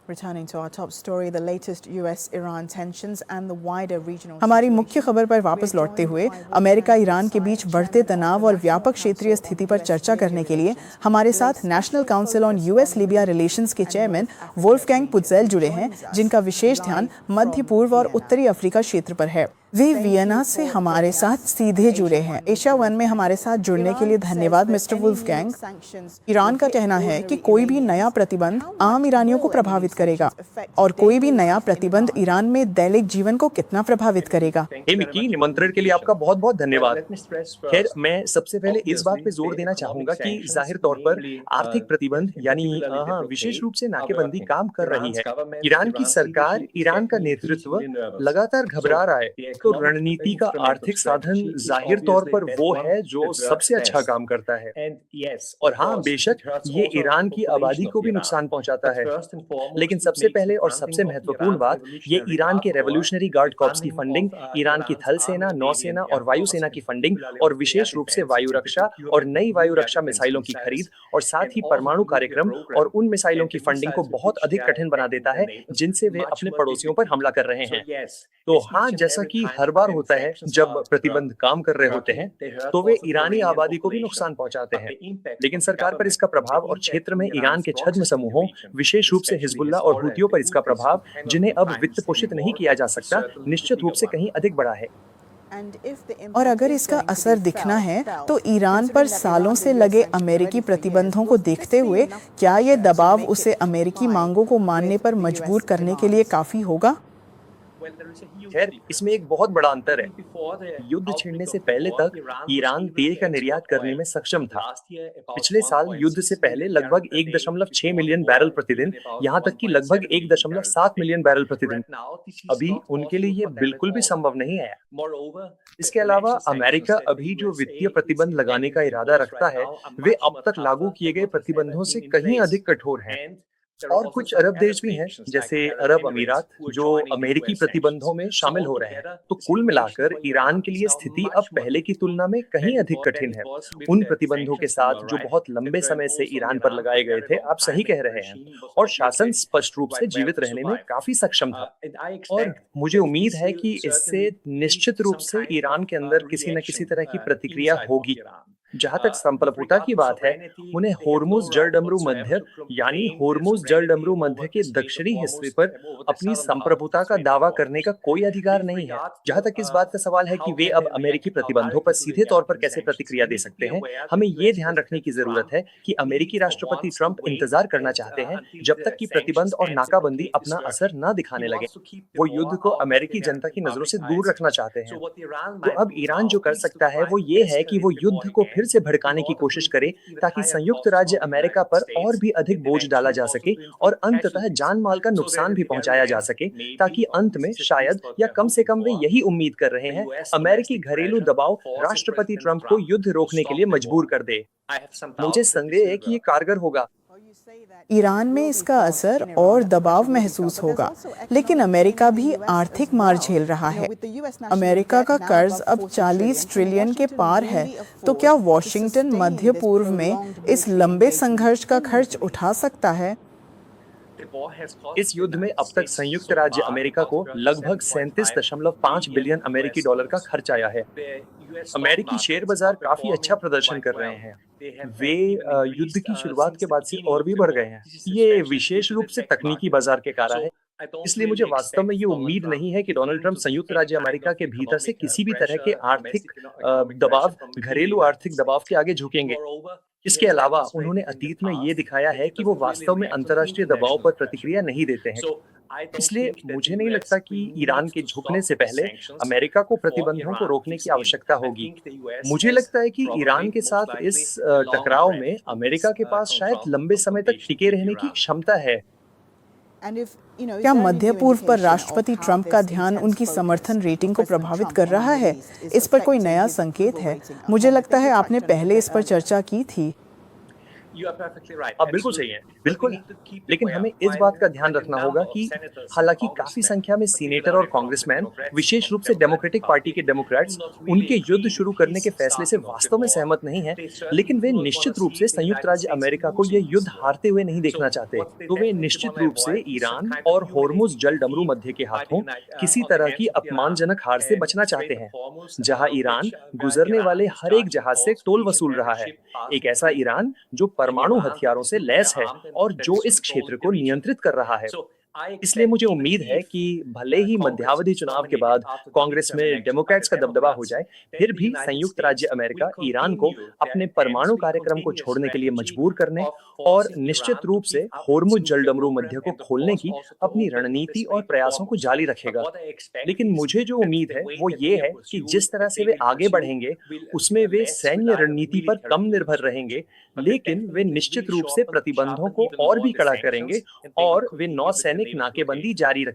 Returning to our top story, the latest US-Iran tensions and the wider regional हमारी मुख्य खबर पर वापस लौटते हुए अमेरिका ईरान के बीच बढ़ते तनाव और व्यापक क्षेत्रीय स्थिति पर चर्चा करने के लिए हमारे साथ national council on US Libya relations के चेयरमैन वोल्फगैंग पुत्जेल जुड़े हैं, जिनका विशेष ध्यान मध्य पूर्व और उत्तरी अफ्रीका क्षेत्र पर है। वे वियना से हमारे साथ सीधे जुड़े हैं। एशिया वन में हमारे साथ जुड़ने के लिए धन्यवाद मिस्टर वुल्फगैंग। ईरान का कहना है कि कोई भी नया प्रतिबंध आम ईरानियों को प्रभावित करेगा और कोई भी नया प्रतिबंध ईरान में दैनिक जीवन को कितना प्रभावित करेगा। मिकी, निमंत्रण के लिए आपका बहुत बहुत धन्यवाद। खैर, मैं सबसे पहले इस बात पे जोर देना चाहूंगा कि जाहिर तौर पर आर्थिक प्रतिबंध यानी विशेष रूप से नाकेबंदी काम कर रही है। ईरान की सरकार, ईरान का नेतृत्व लगातार घबरा रहा है। तो रणनीति का आर्थिक साधन जाहिर तौर पर वो है जो सबसे अच्छा काम करता है। और हाँ, बेशक ये ईरान की आबादी को भी नुकसान पहुंचाता है। लेकिन सबसे पहले और सबसे महत्वपूर्ण बात, ये ईरान के रेवोल्यूशनरी गार्ड कॉर्प्स की फंडिंग, ईरान की थल सेना, नौसेना और वायुसेना की फंडिंग और विशेष रूप से वायु रक्षा और नई वायु रक्षा मिसाइलों की खरीद और साथ ही परमाणु कार्यक्रम और उन मिसाइलों की फंडिंग को बहुत अधिक कठिन बना देता है जिनसे वे अपने पड़ोसियों पर हमला कर रहे हैं। तो हाँ, जैसा कि हर बार होता है जब प्रतिबंध काम कर रहे होते हैं तो वे ईरानी आबादी को भी नुकसान पहुंचाते हैं। लेकिन सरकार पर इसका प्रभाव और क्षेत्र में ईरान के छद्म समूहों, विशेष रूप से हिजबुल्लाह और हुतियों पर इसका प्रभाव, जिन्हें अब वित्त पोषित नहीं किया जा सकता, निश्चित रूप से कहीं अधिक बड़ा है। और अगर इसका असर दिखना है तो ईरान पर सालों से लगे अमेरिकी प्रतिबंधों को देखते हुए क्या ये दबाव उसे अमेरिकी मांगों को मानने पर मजबूर करने के लिए काफी होगा? खैर, इसमें एक बहुत बड़ा अंतर है। युद्ध छिड़ने से पहले तक ईरान तेल का निर्यात करने में सक्षम था। पिछले साल युद्ध से पहले लगभग 1.6 मिलियन बैरल प्रतिदिन, यहाँ तक कि लगभग 1.7 मिलियन बैरल प्रतिदिन। अभी उनके लिए ये बिल्कुल भी संभव नहीं है। इसके अलावा अमेरिका अभी जो वित्तीय प्रतिबंध लगाने का इरादा रखता है, वे अब तक लागू किए गए प्रतिबंधों से कहीं अधिक कठोर हैं। और कुछ अरब देश भी हैं, जैसे अरब अमीरात, जो अमेरिकी प्रतिबंधों में शामिल हो रहे हैं। तो कुल मिलाकर ईरान के लिए स्थिति अब पहले की तुलना में कहीं अधिक कठिन है। उन प्रतिबंधों के साथ जो बहुत लंबे समय से ईरान पर लगाए गए थे, आप सही कह रहे हैं, और शासन स्पष्ट रूप से जीवित रहने में काफी सक्षम था। और मुझे उम्मीद है कि इससे निश्चित रूप से ईरान के अंदर किसी न किसी तरह की प्रतिक्रिया होगी। जहां तक संप्रभुता की बात है, उन्हें होर्मुज जलडमरू मध्य यानी होर्मुज जलडमरू मध्य के दक्षिणी हिस्से पर अपनी संप्रभुता का दावा करने का कोई अधिकार नहीं है। जहां तक इस बात का सवाल है कि वे अब अमेरिकी प्रतिबंधों पर सीधे तौर पर कैसे प्रतिक्रिया दे सकते हैं, हमें ये ध्यान रखने की जरूरत है कि अमेरिकी राष्ट्रपति ट्रंप इंतजार करना चाहते हैं जब तक कि प्रतिबंध और नाकाबंदी अपना असर न दिखाने लगे। वो युद्ध को अमेरिकी जनता की नजरों से दूर रखना चाहते हैं। तो अब ईरान जो कर सकता है वो ये है कि वो युद्ध को फिर से भड़काने की कोशिश करे ताकि संयुक्त राज्य अमेरिका पर और भी अधिक बोझ डाला जा सके और अंततः जान माल का नुकसान भी पहुंचाया जा सके, ताकि अंत में शायद या कम से कम वे यही उम्मीद कर रहे हैं, अमेरिकी घरेलू दबाव राष्ट्रपति ट्रंप को युद्ध रोकने के लिए मजबूर कर दे। मुझे संदेह है कि ये कारगर होगा। ईरान में इसका असर और दबाव महसूस होगा, लेकिन अमेरिका भी आर्थिक मार झेल रहा है। अमेरिका का कर्ज अब 40 ट्रिलियन के पार है, तो क्या वॉशिंगटन मध्य पूर्व में इस लंबे संघर्ष का खर्च उठा सकता है? इस युद्ध में अब तक संयुक्त राज्य अमेरिका को लगभग 37.5 बिलियन अमेरिकी डॉलर का खर्च आया है। अमेरिकी शेयर बाजार काफी अच्छा प्रदर्शन कर रहे हैं। वे युद्ध की शुरुआत के बाद से और भी बढ़ गए हैं। ये विशेष रूप से तकनीकी बाजार के कारण है। इसलिए मुझे वास्तव में ये उम्मीद नहीं है कि डोनाल्ड ट्रंप संयुक्त राज्य अमेरिका के भीतर से किसी भी तरह के आर्थिक दबाव, घरेलू आर्थिक दबाव के आगे झुकेंगे। इसके अलावा उन्होंने अतीत में ये दिखाया है कि वो वास्तव में अंतर्राष्ट्रीय दबाव पर प्रतिक्रिया नहीं देते हैं। इसलिए मुझे नहीं लगता कि ईरान के झुकने से पहले अमेरिका को प्रतिबंधों को रोकने की आवश्यकता होगी। मुझे लगता है कि ईरान के साथ इस टकराव में अमेरिका के पास शायद लंबे समय तक टिके रहने की क्षमता है। क्या मध्य पूर्व पर राष्ट्रपति ट्रंप का ध्यान उनकी समर्थन रेटिंग को प्रभावित कर रहा है? इस पर कोई नया संकेत है? मुझे लगता है आपने पहले इस पर चर्चा की थी। आप बिल्कुल सही हैं, बिल्कुल। लेकिन हमें इस बात का ध्यान रखना होगा कि हालांकि काफी संख्या में सीनेटर और कांग्रेसमैन, विशेष रूप से डेमोक्रेटिक पार्टी के डेमोक्रेट्स, उनके युद्ध शुरू करने के फैसले से वास्तव में सहमत नहीं हैं, लेकिन वे निश्चित रूप से संयुक्त राज्य अमेरिका को यह युद्ध हारते हुए नहीं देखना चाहते। तो वे निश्चित रूप से ईरान और होर्मुज जल डमरू मध्य के हाथों किसी तरह की अपमानजनक हार से बचना चाहते हैं, जहां ईरान गुजरने वाले हर एक जहाज से टोल वसूल रहा है। एक ऐसा ईरान जो परमाणु हथियारों से लैस है और जो इस क्षेत्र को नियंत्रित कर रहा है। इसलिए मुझे उम्मीद है कि भले ही मध्यावधि चुनाव के बाद कांग्रेस में डेमोक्रेट्स का दबदबा हो जाए, फिर भी संयुक्त राज्य अमेरिका ईरान को अपने परमाणु कार्यक्रम को छोड़ने के लिए मजबूर करने और निश्चित रूप से होर्मुज जलडमरू मध्य को खोलने की अपनी रणनीति और प्रयासों को जारी रखेगा। लेकिन मुझे जो उम्मीद है वो ये है कि जिस तरह से वे आगे बढ़ेंगे, उसमें वे सैन्य रणनीति पर कम निर्भर रहेंगे, लेकिन वे निश्चित रूप से प्रतिबंधों को और भी कड़ा करेंगे और वे नौसैनिक नाकेबंदी जारी रखेंगे।